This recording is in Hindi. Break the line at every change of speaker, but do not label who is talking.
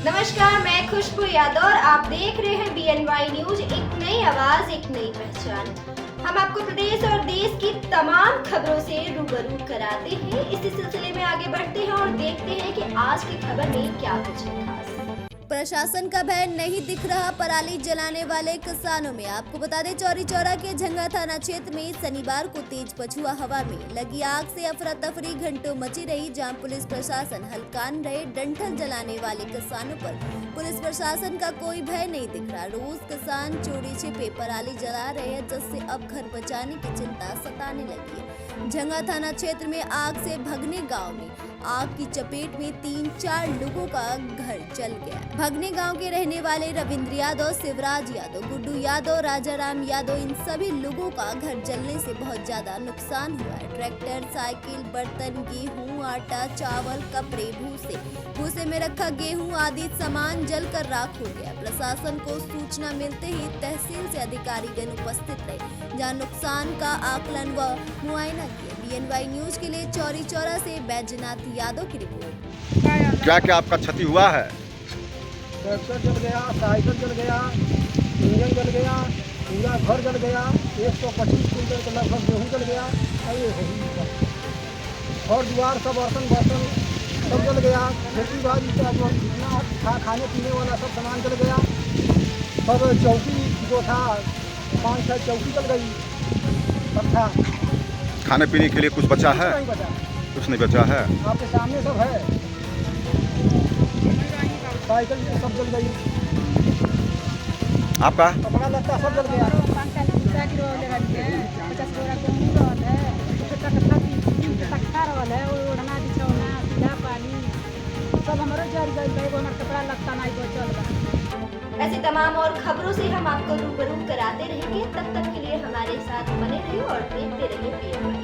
नमस्कार, मैं खुशबू यादव और आप देख रहे हैं BNY न्यूज। एक नई आवाज, एक नई पहचान। हम आपको प्रदेश और देश की तमाम खबरों से रूबरू कराते हैं। इसी सिलसिले में आगे बढ़ते हैं और देखते हैं कि आज की खबर में क्या कुछ है खास।
प्रशासन का भय नहीं दिख रहा पराली जलाने वाले किसानों में। आपको बता दें, चौरी चौरा के झंगा थाना क्षेत्र में शनिवार को तेज पछुआ हवा में लगी आग से अफरा तफरी घंटों मची रही, जहां पुलिस प्रशासन हल्कान रहे। डंठल जलाने वाले किसानों पर पुलिस प्रशासन का कोई भय नहीं दिख रहा। रोज किसान चोरी छिपे पराली जला रहे हैं, जिससे अब घर बचाने की चिंता सताने लगी है। झंगा थाना क्षेत्र में आग से भगने गांव में आग की चपेट में 3-4 लोगों का घर जल गया। भगने गांव के रहने वाले रविंद्र यादव, शिवराज यादव, गुड्डू यादव, राजाराम यादव, इन सभी लोगों का घर जलने से बहुत ज्यादा नुकसान हुआ है। ट्रैक्टर, साइकिल, बर्तन, गेहूं, आटा, चावल, कपड़े, भूसे में रखा गेहूं आदि सामान जलकर राख हो गया। प्रशासन को सूचना मिलते ही तहसील से अधिकारीगण उपस्थित रहे, जहां नुकसान का आकलन व मुआयना किया। BNY न्यूज के लिए चौरी चौरा से बैजनाथ यादव की रिपोर्ट।
क्या क्या आपका क्षति हुआ है?
ट्रैक्टर जल गया, साइकिल जल गया, इंजन जल गया, पूरा घर जल गया, 125 क्विंटल के लगभग गेहूँ जल गया। और द्वार सब बर्तन सब जल गया। खेती बाड़ी का जो जितना था खाने पीने वाला सब सामान जल गया। सब चौकी जो था 5-6 चौकी जल गई। सब था।
खाने पीने के लिए कुछ बचा है?
नहीं बचा।
कुछ नहीं बचा है।
आपके सामने सब है। साइकिल सब जल गई।
आपका
कपड़ा लत्ता सब जल गया।
ऐसी तमाम और खबरों से हम आपको रूबरू कराते रहेंगे। तब तक के लिए हमारे साथ बने रहिए और देखते रहिए BNY।